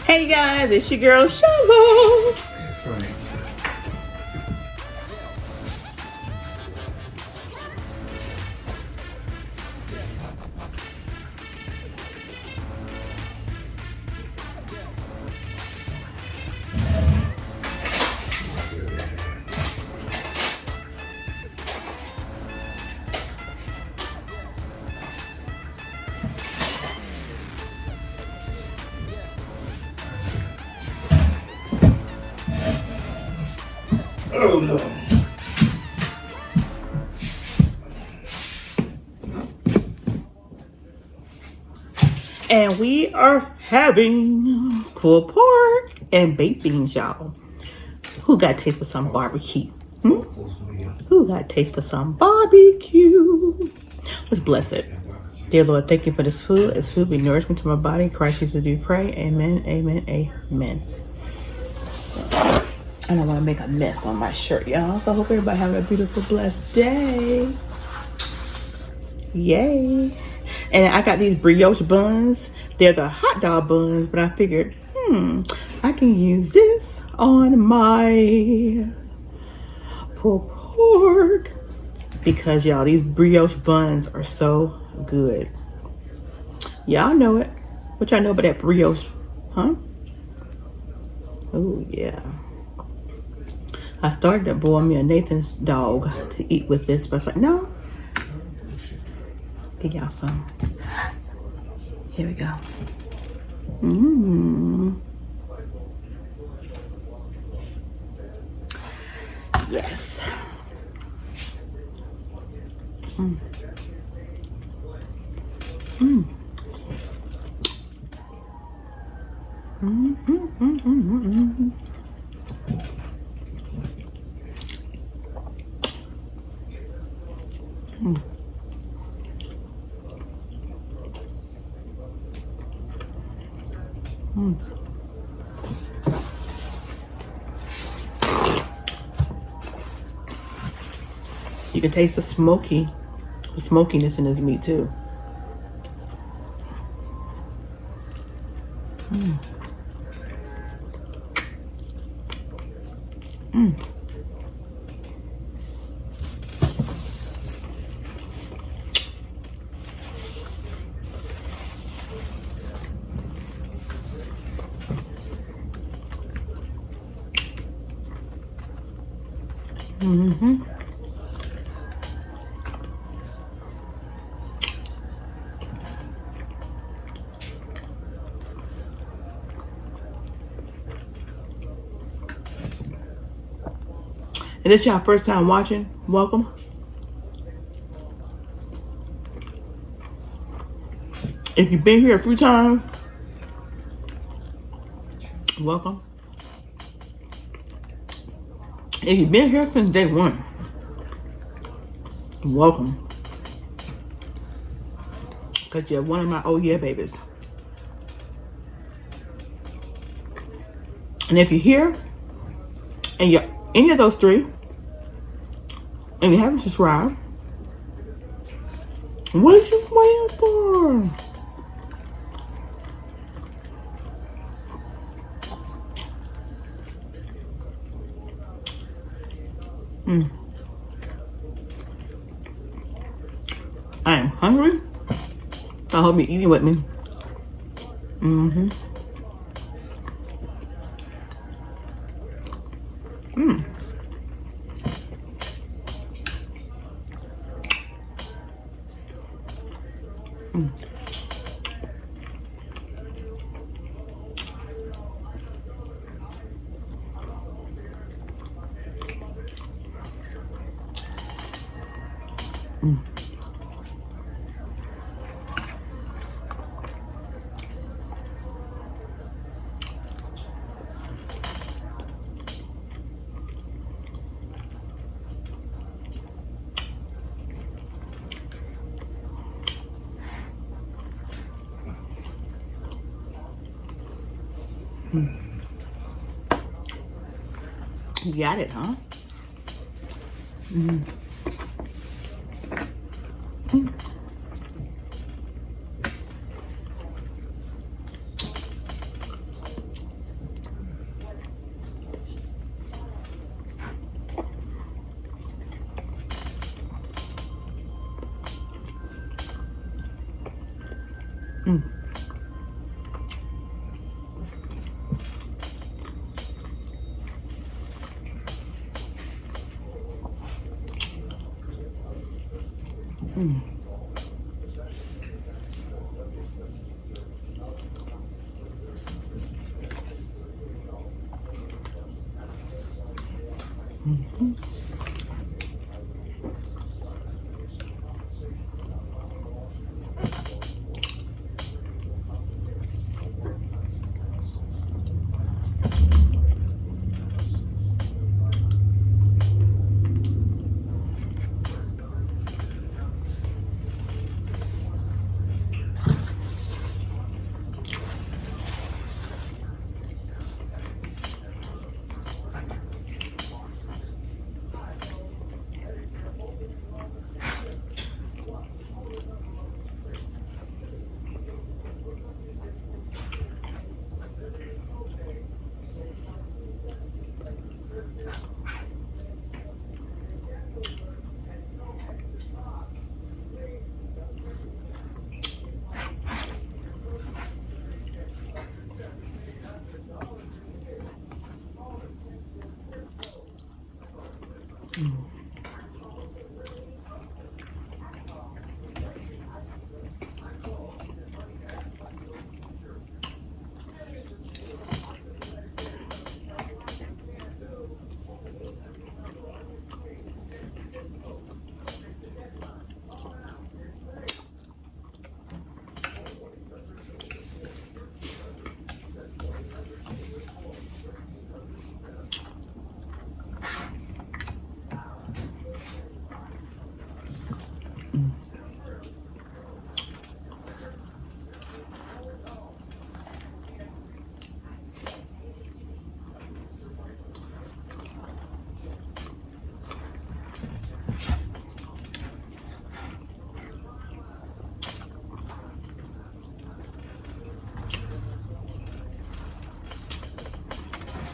Hey guys, it's your girl Sheila. That's right. Oh no. And we are having pulled pork and baked beans, y'all. Who got taste for some barbecue? Who got taste for some barbecue? Let's bless it. Dear Lord, thank you for this food. It's food be nourishment to my body. Christ Jesus, do pray. Amen, amen, amen. I don't want to make a mess on my shirt, y'all. So I hope everybody have a beautiful, blessed day. Yay. And I got these brioche buns. They're the hot dog buns, but I figured, I can use this on my pulled pork. Because, y'all, these brioche buns are so good. Y'all know it. What y'all know about that brioche? Huh? Oh, yeah. I started to boil me a Nathan's dog to eat with this, but I was like, no. Give y'all some. Here we go. Yes. You can taste the smokiness in this meat too. And this y'all first time watching, welcome. If you've been here a few times, welcome. If you've been here since day one, welcome. Because you're one of my oh yeah babies. And if you're here and you're any of those three and you haven't subscribed, what are you waiting for? I am hungry. I hope you're eating with me. You got it, huh? Mm. Mm-hmm.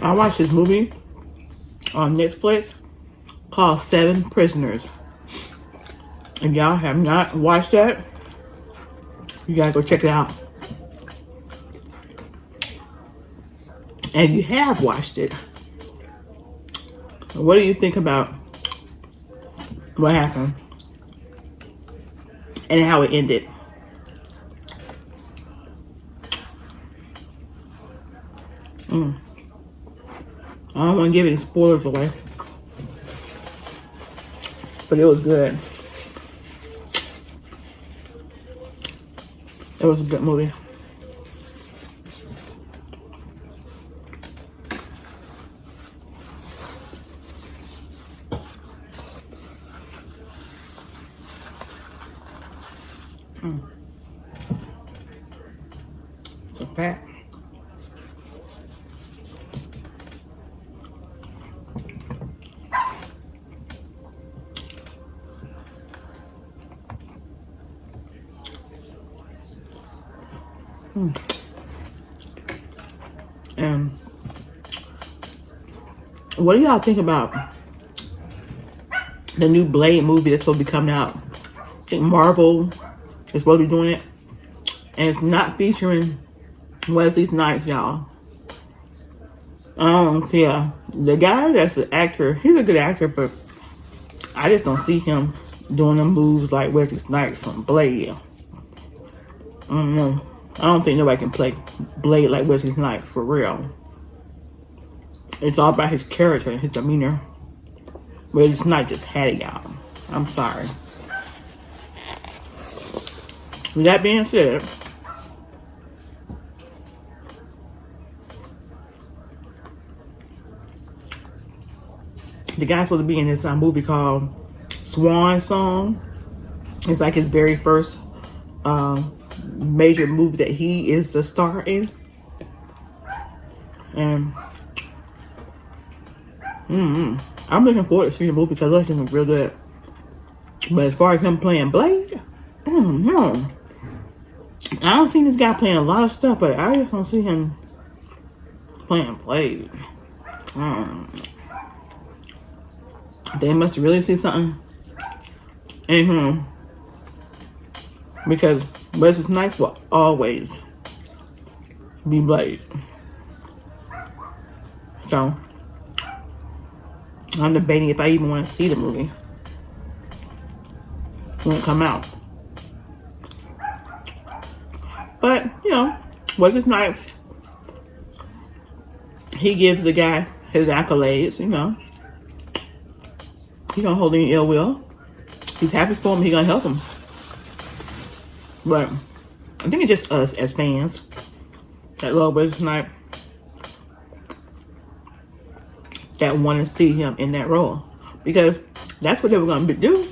I watched this movie on Netflix called Seven Prisoners. If y'all have not watched that, you gotta go check it out. And you have watched it, what do you think about what happened and how it ended? I don't want to give any spoilers away, but it was good. It was a good movie. So fat. And what do y'all think about the new Blade movie that's supposed to be coming out? I think Marvel is supposed to be doing it, and it's not featuring Wesley Snipes, y'all. Yeah, the guy that's the actor, he's a good actor, but I just don't see him doing them moves like Wesley Snipes from Blade. I don't know. I don't think nobody can play Blade like Wesley Snipes for real. It's all about his character and his demeanor. Wesley Snipes just had it, y'all. I'm sorry. With that being said, the guy's supposed to be in this movie called Swan Song. It's like his very first major movie that he is the star in. And I'm looking forward to seeing the movie because I think it's real good. But as far as him playing Blade, no. I don't see this guy playing a lot of stuff, but I just don't see him playing Blade. They must really see something in him, because Wesley Snipes will always be Blade. So I'm debating if I even want to see the movie. won't come out. But, you know, was just nice. He gives the guy his accolades, you know. He don't hold any ill will. He's happy for him. He gonna help him. But I think it's just us as fans that love Wesley Snipes that want to see him in that role, because that's what they were gonna do.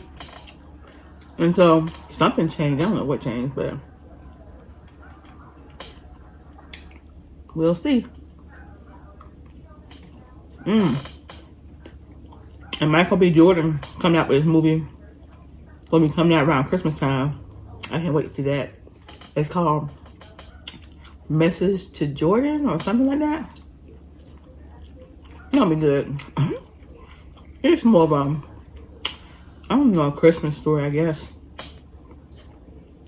And so something changed. I don't know what changed, but we'll see. And Michael B. Jordan coming out with his movie. Gonna be coming out around Christmas time. I can't wait to see that. It's called Message to Jordan or something like that. It'll be good. It's more of a, I don't know, a Christmas story, I guess.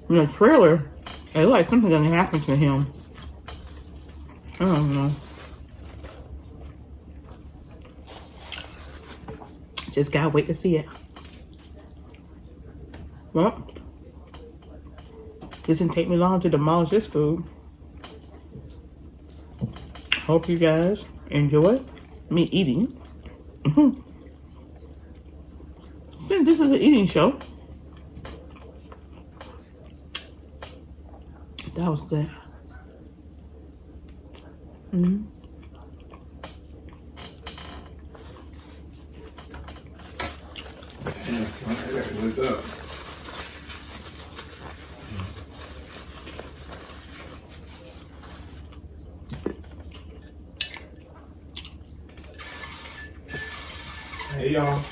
In the trailer, it looks like something's gonna happen to him. I don't know. Just gotta wait to see it. Well, this didn't take me long to demolish this food. Hope you guys enjoy me eating. Since this is an eating show, that was good. What's up? Hey y'all.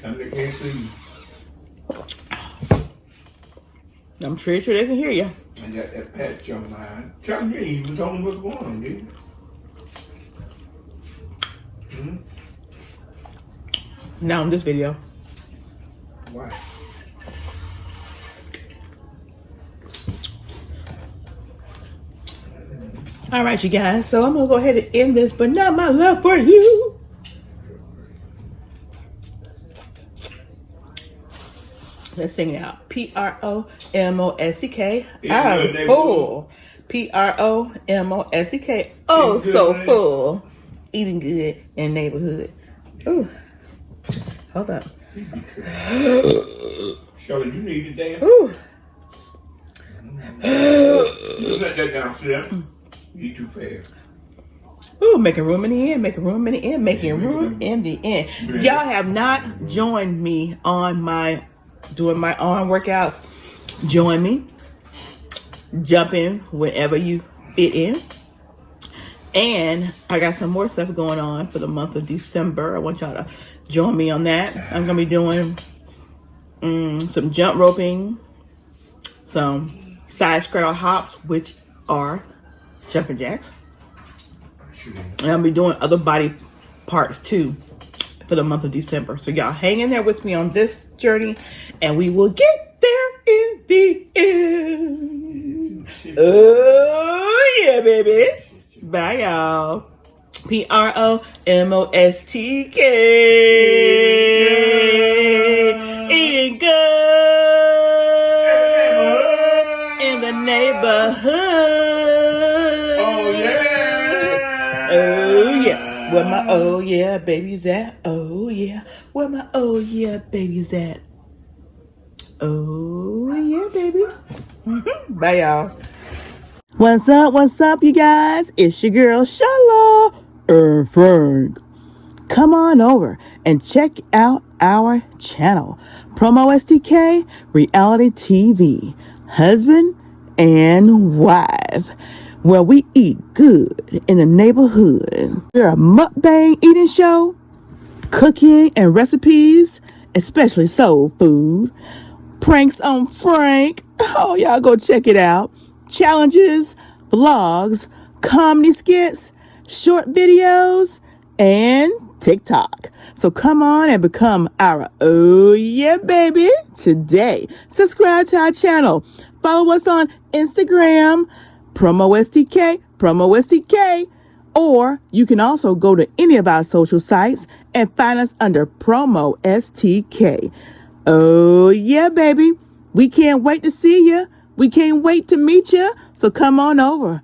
Somebody can't see you. I'm pretty sure they can hear you. I got that patch on mine. Tell me, you told me what's going on, dude. Now in this video. Why? All right, you guys. So I'm gonna go ahead and end this, but not my love for you. Let's sing it out. PROMOSTK. I'm full. PROMOSTK. Oh, so full. Eating good in the neighborhood. Ooh. Hold up. Sheila, you need it, damn. Ooh. You set that down, Sheila. You too fast. Ooh, making room in the end, making room in the end, making room in the end. If y'all have not joined me on doing my arm workouts, join me. Jump in whenever you fit in. And I got some more stuff going on for the month of December. I want y'all to join me on that. I'm going to be doing some jump roping, some side straddle hops, which are jumping jacks. And I'll be doing other body parts too for the month of December. So y'all hang in there with me on this journey, and we will get there in the end. Oh yeah, baby. Bye, y'all. PROMOSTK. Eating good in the neighborhood. Oh, yeah. Oh, yeah. Where my oh, yeah babies at? Oh, yeah. Where my oh, yeah babies at? Oh, yeah, baby. Bye, y'all. What's up, you guys? It's your girl, Sheila and Frank. Come on over and check out our channel, PromoSTK Reality TV, husband and wife, where we eat good in the neighborhood. We're a mukbang eating show, cooking and recipes, especially soul food, pranks on Frank. Oh, y'all go check it out. Challenges, vlogs, comedy skits, short videos, and TikTok. So come on and become our oh yeah baby today. Subscribe to our channel. Follow us on Instagram, PromoSTK, or you can also go to any of our social sites and find us under PromoSTK. Oh, yeah, baby. We can't wait to see you. We can't wait to meet you. So come on over